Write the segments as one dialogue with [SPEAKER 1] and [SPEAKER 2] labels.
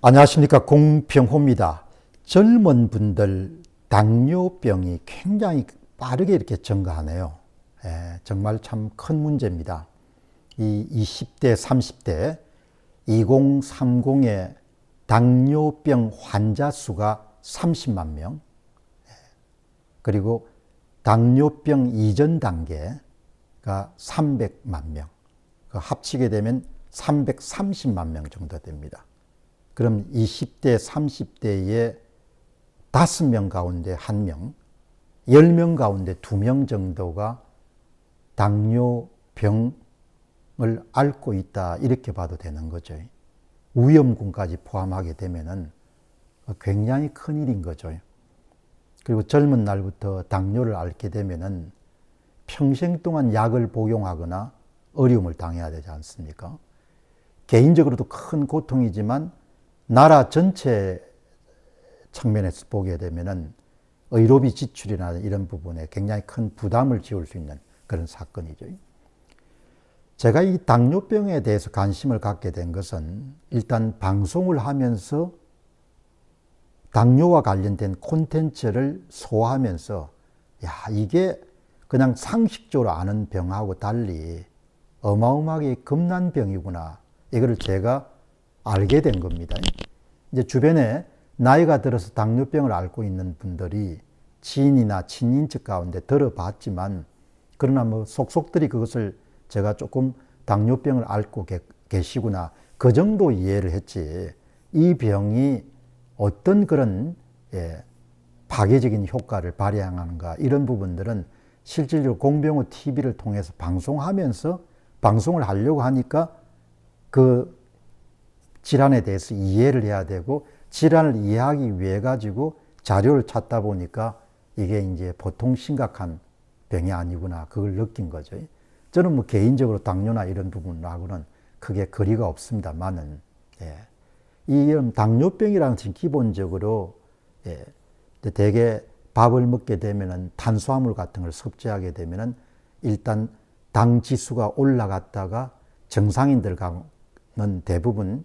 [SPEAKER 1] 안녕하십니까, 공평호입니다. 젊은 분들 당뇨병이 굉장히 빠르게 이렇게 증가하네요. 정말 참 큰 문제입니다. 이 20대, 30대 2030의 당뇨병 환자 수가 30만 명, 그리고 당뇨병 이전 단계가 300만 명, 합치게 되면 330만 명 정도 됩니다. 그럼 20대, 30대의 5명 가운데 1명, 10명 가운데 2명 정도가 당뇨병을 앓고 있다, 이렇게 봐도 되는 거죠. 위험군까지 포함하게 되면은 굉장히 큰일인 거죠. 그리고 젊은 날부터 당뇨를 앓게 되면은 평생 동안 약을 복용하거나 어려움을 당해야 되지 않습니까? 개인적으로도 큰 고통이지만 나라 전체 측면에서 보게 되면은 의료비 지출이나 이런 부분에 굉장히 큰 부담을 지울 수 있는 그런 사건이죠. 제가 이 당뇨병에 대해서 관심을 갖게 된 것은 일단 방송을 하면서 당뇨와 관련된 콘텐츠를 소화하면서 이게 그냥 상식적으로 아는 병하고 달리 어마어마하게 겁난 병이구나, 이거를 제가 알게 된 겁니다. 이제 주변에 나이가 들어서 당뇨병을 앓고 있는 분들이 지인이나 친인척 가운데 들어봤지만, 그러나 뭐 속속들이 그것을 제가 조금 당뇨병을 앓고 계시구나, 그 정도 이해를 했지, 이 병이 어떤 그런 파괴적인 효과를 발휘하는가, 이런 부분들은 실질적으로 공병호 TV를 통해서 방송하면서 방송을 하려고 하니까 그 질환에 대해서 이해를 해야 되고, 질환을 이해하기 위해 가지고 자료를 찾다 보니까 이게 이제 보통 심각한 병이 아니구나, 그걸 느낀 거죠. 저는 뭐 개인적으로 당뇨나 이런 부분하고는 크게 거리가 없습니다만은, 이 당뇨병이라는 것은 기본적으로 대개 밥을 먹게 되면은 탄수화물 같은 걸 섭취하게 되면은 일단 당 지수가 올라갔다가 정상인들 는 대부분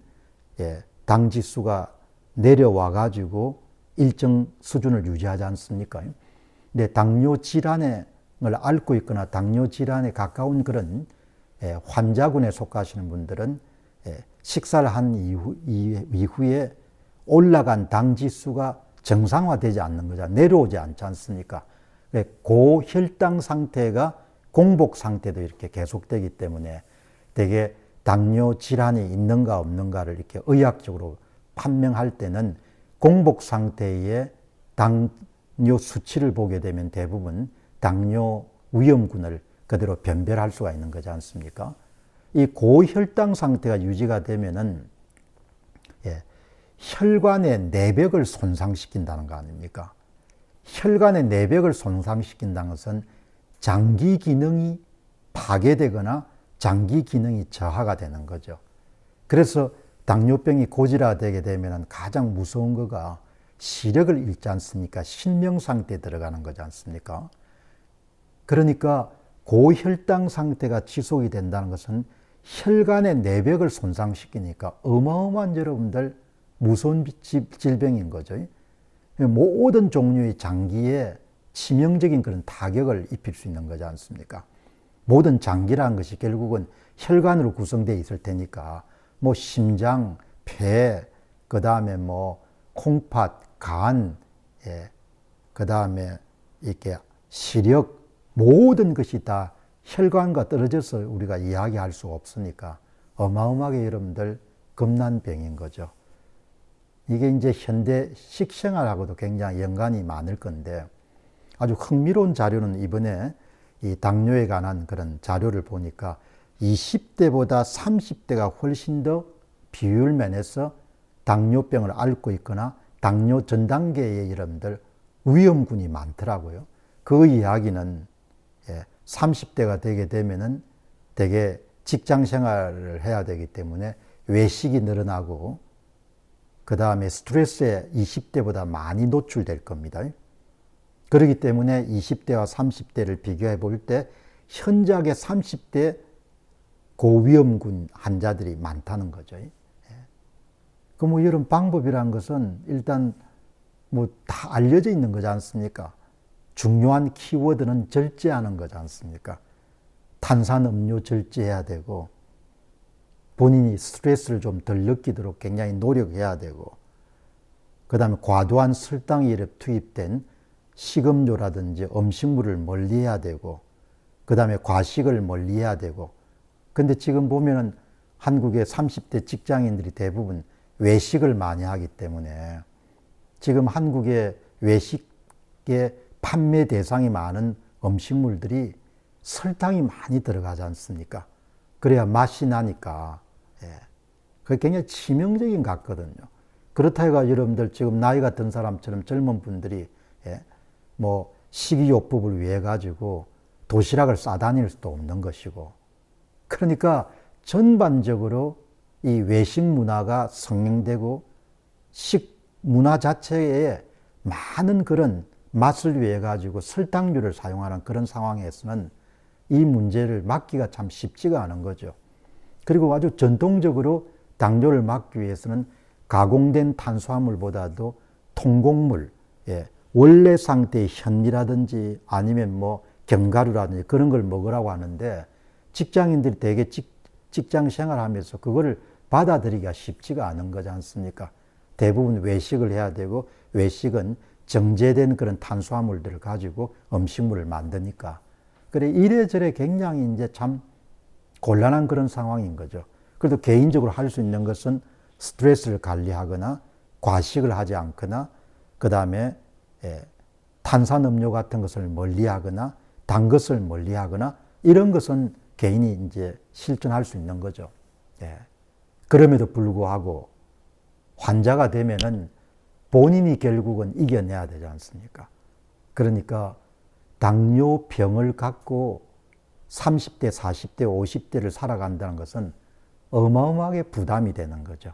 [SPEAKER 1] 당 지수가 내려와 가지고 일정 수준을 유지하지 않습니까? 근데 당뇨 질환을 앓고 있거나 당뇨 질환에 가까운 그런 환자군에 속하시는 분들은 식사를 한 이후에 올라간 당 지수가 정상화되지 않는 거죠. 내려오지 않지 않습니까? 고혈당 상태가 공복 상태도 이렇게 계속되기 때문에 되게 당뇨 질환이 있는가 없는가를 이렇게 의학적으로 판명할 때는 공복 상태의 당뇨 수치를 보게 되면 대부분 당뇨 위험군을 그대로 변별할 수가 있는 거지 않습니까? 이 고혈당 상태가 유지가 되면은 혈관의 내벽을 손상시킨다는 거 아닙니까? 혈관의 내벽을 손상시킨다는 것은 장기 기능이 파괴되거나 장기 기능이 저하가 되는 거죠. 그래서 당뇨병이 고질화되게 되면 가장 무서운 거가 시력을 잃지 않습니까? 실명 상태에 들어가는 거지 않습니까? 그러니까 고혈당 상태가 지속이 된다는 것은 혈관의 내벽을 손상시키니까 어마어마한, 여러분들, 무서운 질병인 거죠. 모든 종류의 장기에 치명적인 그런 타격을 입힐 수 있는 거지 않습니까? 모든 장기라는 것이 결국은 혈관으로 구성되어 있을 테니까 뭐 심장, 폐, 그 다음에 뭐 콩팥, 간, 그 다음에 이렇게 시력, 모든 것이 다 혈관과 떨어져서 우리가 이야기할 수 없으니까 어마어마하게, 여러분들, 겁난 병인 거죠. 이게 이제 현대 식생활하고도 굉장히 연관이 많을 건데, 아주 흥미로운 자료는 이번에 이 당뇨에 관한 그런 자료를 보니까 20대보다 30대가 훨씬 더 비율 면에서 당뇨병을 앓고 있거나 당뇨 전 단계의 여러분들 위험군이 많더라고요. 그 이야기는 30대가 되게 되면은 되게 직장 생활을 해야 되기 때문에 외식이 늘어나고, 그 다음에 스트레스에 20대보다 많이 노출될 겁니다. 그렇기 때문에 20대와 30대를 비교해 볼 때 현저하게 30대 고위험군 환자들이 많다는 거죠. 그 뭐 이런 방법이란 것은 일단 뭐 다 알려져 있는 거지 않습니까? 중요한 키워드는 절제하는 거지 않습니까? 탄산음료 절제해야 되고, 본인이 스트레스를 좀 덜 느끼도록 굉장히 노력해야 되고, 그 다음에 과도한 설탕이 투입된 식음료라든지 음식물을 멀리해야 되고, 그 다음에 과식을 멀리해야 되고. 근데 지금 보면은 한국의 30대 직장인들이 대부분 외식을 많이 하기 때문에 지금 한국의 외식의 판매 대상이 많은 음식물들이 설탕이 많이 들어가지 않습니까? 그래야 맛이 나니까. 예. 그게 굉장히 치명적인 것 같거든요. 그렇다 해가 여러분들 지금 나이가 든 사람처럼 젊은 분들이 예, 뭐 식이요법을 위해 가지고 도시락을 싸다닐 수도 없는 것이고, 그러니까 전반적으로 이 외식 문화가 성행되고 식 문화 자체에 많은 그런 맛을 위해 가지고 설탕류를 사용하는 그런 상황에서는 이 문제를 막기가 참 쉽지가 않은 거죠. 그리고 아주 전통적으로 당뇨를 막기 위해서는 가공된 탄수화물보다도 통곡물, 예, 원래 상태의 현미라든지 아니면 뭐 견과류라든지 그런 걸 먹으라고 하는데, 직장인들이 되게 직장 생활하면서 그거를 받아들이기가 쉽지가 않은 거지 않습니까? 대부분 외식을 해야 되고, 외식은 정제된 그런 탄수화물들을 가지고 음식물을 만드니까. 그래, 이래저래 굉장히 이제 참 곤란한 그런 상황인 거죠. 그래도 개인적으로 할 수 있는 것은 스트레스를 관리하거나 과식을 하지 않거나, 그 다음에 탄산음료 같은 것을 멀리하거나 단 것을 멀리하거나, 이런 것은 개인이 이제 실천할 수 있는 거죠. 예. 그럼에도 불구하고 환자가 되면은 본인이 결국은 이겨내야 되지 않습니까? 그러니까 당뇨병을 갖고 30대, 40대, 50대를 살아간다는 것은 어마어마하게 부담이 되는 거죠.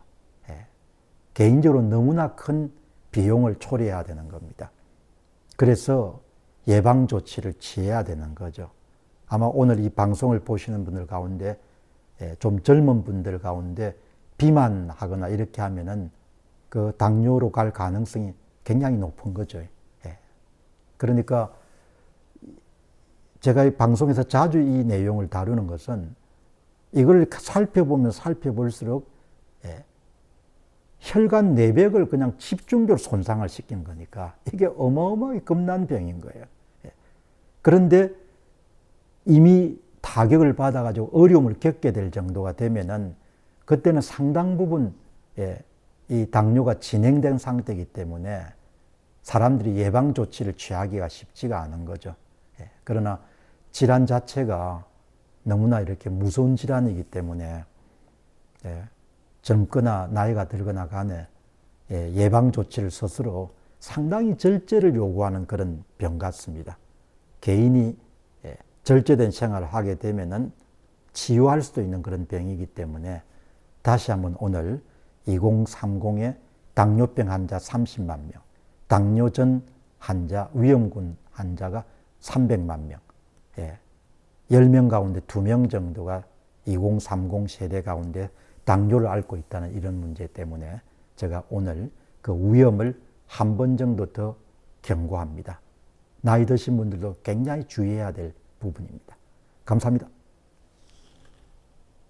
[SPEAKER 1] 예. 개인적으로 너무나 큰 비용을 초래해야 되는 겁니다. 그래서 예방 조치를 취해야 되는 거죠. 아마 오늘 이 방송을 보시는 분들 가운데 좀 젊은 분들 가운데 비만하거나 이렇게 하면은 그 당뇨로 갈 가능성이 굉장히 높은 거죠. 예. 그러니까 제가 이 방송에서 자주 이 내용을 다루는 것은 이걸 살펴보면 살펴볼수록 혈관 내벽을 그냥 집중적으로 손상을 시키는 거니까 이게 어마어마하게 겁난 병인 거예요. 그런데 이미 타격을 받아가지고 어려움을 겪게 될 정도가 되면은 그때는 상당 부분 이 당뇨가 진행된 상태이기 때문에 사람들이 예방 조치를 취하기가 쉽지가 않은 거죠. 그러나 질환 자체가 너무나 이렇게 무서운 질환이기 때문에 젊거나 나이가 들거나 간에 예방 조치를 스스로 상당히 절제를 요구하는 그런 병 같습니다. 개인이 절제된 생활을 하게 되면은 치유할 수도 있는 그런 병이기 때문에 다시 한번 오늘 2030의 당뇨병 환자 30만 명, 당뇨전 환자, 위험군 환자가 300만 명, 10명 가운데 2명 정도가 2030 세대 가운데 당뇨를 앓고 있다는 이런 문제 때문에 제가 오늘 그 위험을 한 번 정도 더 경고합니다. 나이 드신 분들도 굉장히 주의해야 될 부분입니다. 감사합니다.